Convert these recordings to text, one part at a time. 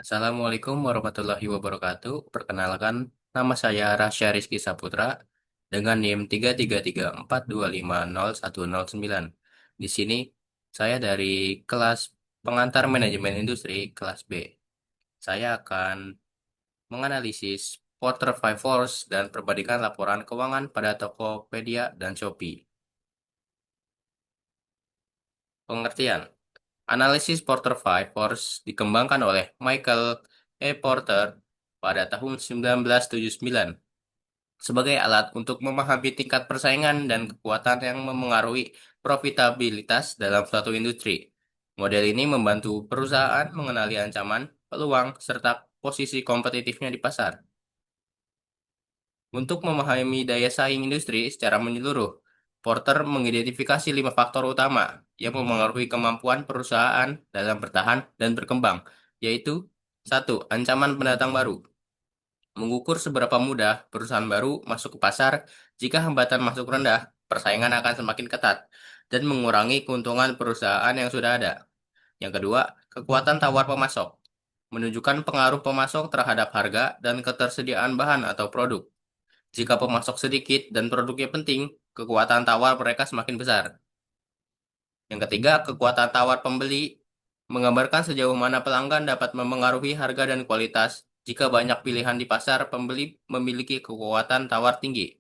Assalamualaikum warahmatullahi wabarakatuh. Perkenalkan, nama saya Rasya Rizky Saputra dengan NIM 33342501009. Di sini saya dari kelas pengantar manajemen industri kelas B. Saya akan menganalisis Porter Five Force dan perbandingan laporan keuangan pada Tokopedia dan Shopee. Pengertian. Analisis Porter Five Force dikembangkan oleh Michael E. Porter pada tahun 1979 sebagai alat untuk memahami tingkat persaingan dan kekuatan yang memengaruhi profitabilitas dalam suatu industri. Model ini membantu perusahaan mengenali ancaman, peluang, serta posisi kompetitifnya di pasar. Untuk memahami daya saing industri secara menyeluruh, Porter mengidentifikasi 5 faktor utama yang memengaruhi kemampuan perusahaan dalam bertahan dan berkembang, yaitu: satu, ancaman pendatang baru. Mengukur seberapa mudah perusahaan baru masuk ke pasar. Jika hambatan masuk rendah, persaingan akan semakin ketat dan mengurangi keuntungan perusahaan yang sudah ada. Yang kedua, kekuatan tawar pemasok. Menunjukkan pengaruh pemasok terhadap harga dan ketersediaan bahan atau produk. Jika pemasok sedikit dan produknya penting, kekuatan tawar mereka semakin besar. Yang ketiga, kekuatan tawar pembeli menggambarkan sejauh mana pelanggan dapat memengaruhi harga dan kualitas. Jika banyak pilihan di pasar, pembeli memiliki kekuatan tawar tinggi.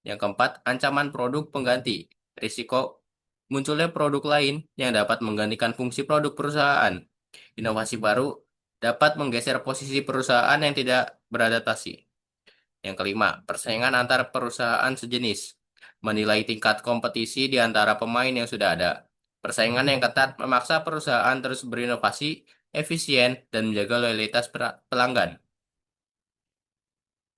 Yang keempat, ancaman produk pengganti. Risiko munculnya produk lain yang dapat menggantikan fungsi produk perusahaan. Inovasi baru dapat menggeser posisi perusahaan yang tidak beradaptasi. Yang kelima, persaingan antar perusahaan sejenis. Menilai tingkat kompetisi di antara pemain yang sudah ada. Persaingan yang ketat memaksa perusahaan terus berinovasi, efisien, dan menjaga loyalitas pelanggan.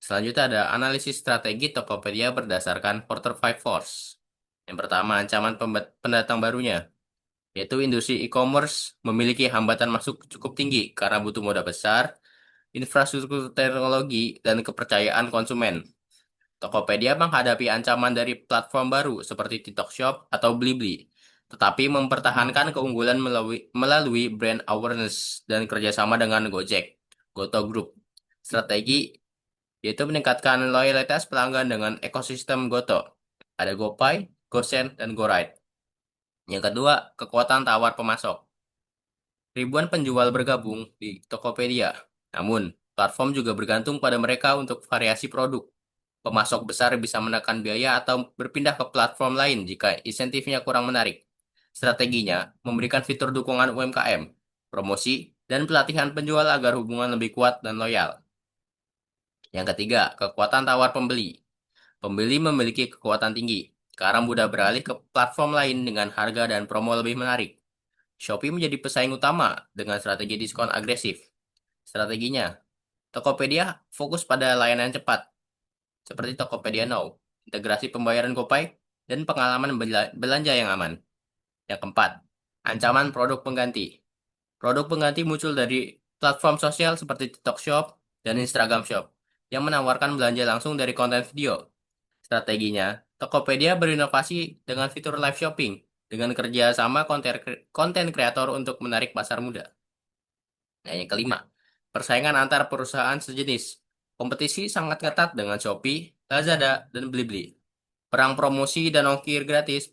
Selanjutnya ada analisis strategi Tokopedia berdasarkan Porter Five Force. Yang pertama, ancaman pendatang barunya, yaitu industri e-commerce memiliki hambatan masuk cukup tinggi karena butuh modal besar, infrastruktur teknologi, dan kepercayaan konsumen. Tokopedia menghadapi ancaman dari platform baru seperti TikTok Shop atau Blibli, tetapi mempertahankan keunggulan melalui brand awareness dan kerjasama dengan Gojek, Goto Group. Strategi yaitu meningkatkan loyalitas pelanggan dengan ekosistem Goto. Ada GoPay, GoSend, dan GoRide. Yang kedua, kekuatan tawar pemasok. Ribuan penjual bergabung di Tokopedia. Namun, platform juga bergantung pada mereka untuk variasi produk. Pemasok besar bisa menekan biaya atau berpindah ke platform lain jika insentifnya kurang menarik. Strateginya, memberikan fitur dukungan UMKM, promosi, dan pelatihan penjual agar hubungan lebih kuat dan loyal. Yang ketiga, kekuatan tawar pembeli. Pembeli memiliki kekuatan tinggi, karena mudah beralih ke platform lain dengan harga dan promo lebih menarik. Shopee menjadi pesaing utama dengan strategi diskon agresif. Strateginya, Tokopedia fokus pada layanan cepat, seperti Tokopedia Now, integrasi pembayaran GoPay, dan pengalaman belanja yang aman. Yang keempat, ancaman produk pengganti. Produk pengganti muncul dari platform sosial seperti TikTok Shop dan Instagram Shop, yang menawarkan belanja langsung dari konten video. Strateginya, Tokopedia berinovasi dengan fitur live shopping, dengan kerja sama konten kreator untuk menarik pasar muda. Nah, yang kelima, persaingan antar perusahaan sejenis. Kompetisi sangat ketat dengan Shopee, Lazada, dan Blibli. Perang promosi dan ongkir gratis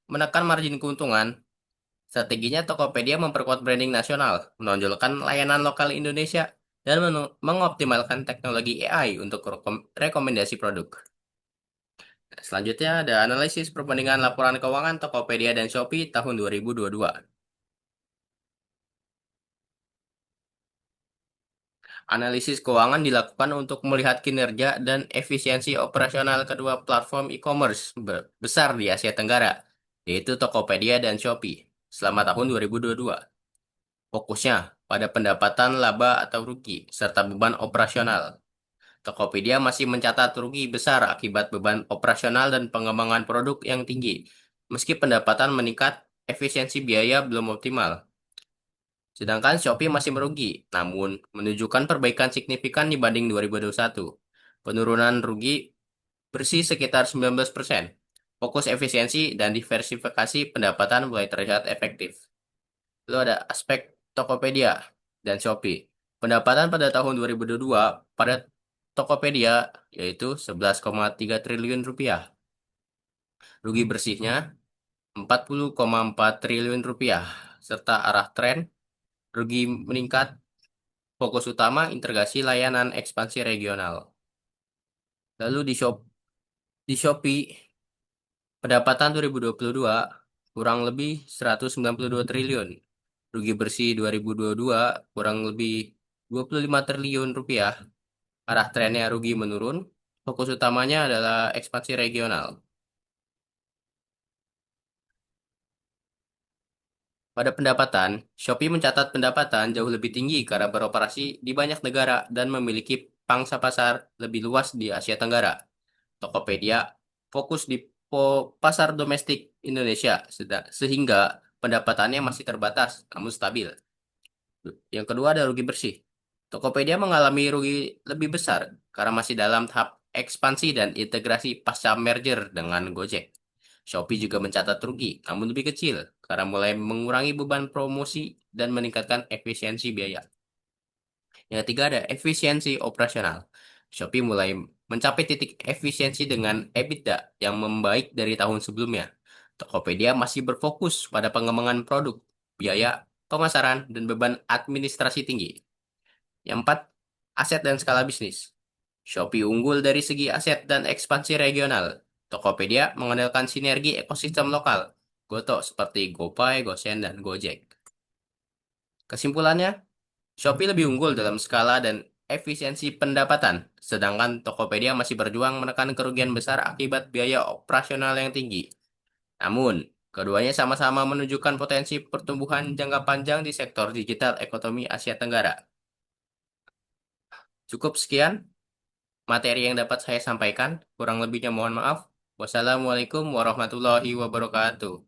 menekan margin keuntungan. Strateginya Tokopedia memperkuat branding nasional, menonjolkan layanan lokal Indonesia, dan mengoptimalkan teknologi AI untuk rekomendasi produk. Selanjutnya ada analisis perbandingan laporan keuangan Tokopedia dan Shopee tahun 2022. Analisis keuangan dilakukan untuk melihat kinerja dan efisiensi operasional kedua platform e-commerce besar di Asia Tenggara, yaitu Tokopedia dan Shopee, selama tahun 2022. Fokusnya pada pendapatan laba atau rugi, serta beban operasional. Tokopedia masih mencatat rugi besar akibat beban operasional dan pengembangan produk yang tinggi. Meski pendapatan meningkat, efisiensi biaya belum optimal. Sedangkan Shopee masih merugi, namun menunjukkan perbaikan signifikan dibanding 2021. Penurunan rugi bersih sekitar 19%. Fokus efisiensi dan diversifikasi pendapatan mulai terlihat efektif. Lalu ada aspek Tokopedia dan Shopee. Pendapatan pada tahun 2022 pada Tokopedia yaitu 11,3 triliun rupiah. Rugi bersihnya 40,4 triliun rupiah, serta arah tren rugi meningkat. Fokus utama integrasi layanan ekspansi regional. Lalu di Shopee, pendapatan 2022 kurang lebih 192 triliun. Rugi bersih 2022 kurang lebih 25 triliun rupiah. Arah trennya rugi menurun. Fokus utamanya adalah ekspansi regional. Pada pendapatan, Shopee mencatat pendapatan jauh lebih tinggi karena beroperasi di banyak negara dan memiliki pangsa pasar lebih luas di Asia Tenggara. Tokopedia fokus di pasar domestik Indonesia, sehingga pendapatannya masih terbatas namun stabil. Yang kedua ada rugi bersih. Tokopedia mengalami rugi lebih besar karena masih dalam tahap ekspansi dan integrasi pasca merger dengan Gojek. Shopee juga mencatat rugi, namun lebih kecil karena mulai mengurangi beban promosi dan meningkatkan efisiensi biaya. Yang ketiga ada efisiensi operasional. Shopee mulai mencapai titik efisiensi dengan EBITDA yang membaik dari tahun sebelumnya. Tokopedia masih berfokus pada pengembangan produk, biaya, pemasaran, dan beban administrasi tinggi. Yang empat, aset dan skala bisnis. Shopee unggul dari segi aset dan ekspansi regional. Tokopedia mengandalkan sinergi ekosistem lokal. Goto seperti GoPay, GoSend, dan Gojek. Kesimpulannya, Shopee lebih unggul dalam skala dan efisiensi pendapatan, sedangkan Tokopedia masih berjuang menekan kerugian besar akibat biaya operasional yang tinggi. Namun, keduanya sama-sama menunjukkan potensi pertumbuhan jangka panjang di sektor digital ekonomi Asia Tenggara. Cukup sekian materi yang dapat saya sampaikan. Kurang lebihnya mohon maaf. Wassalamualaikum warahmatullahi wabarakatuh.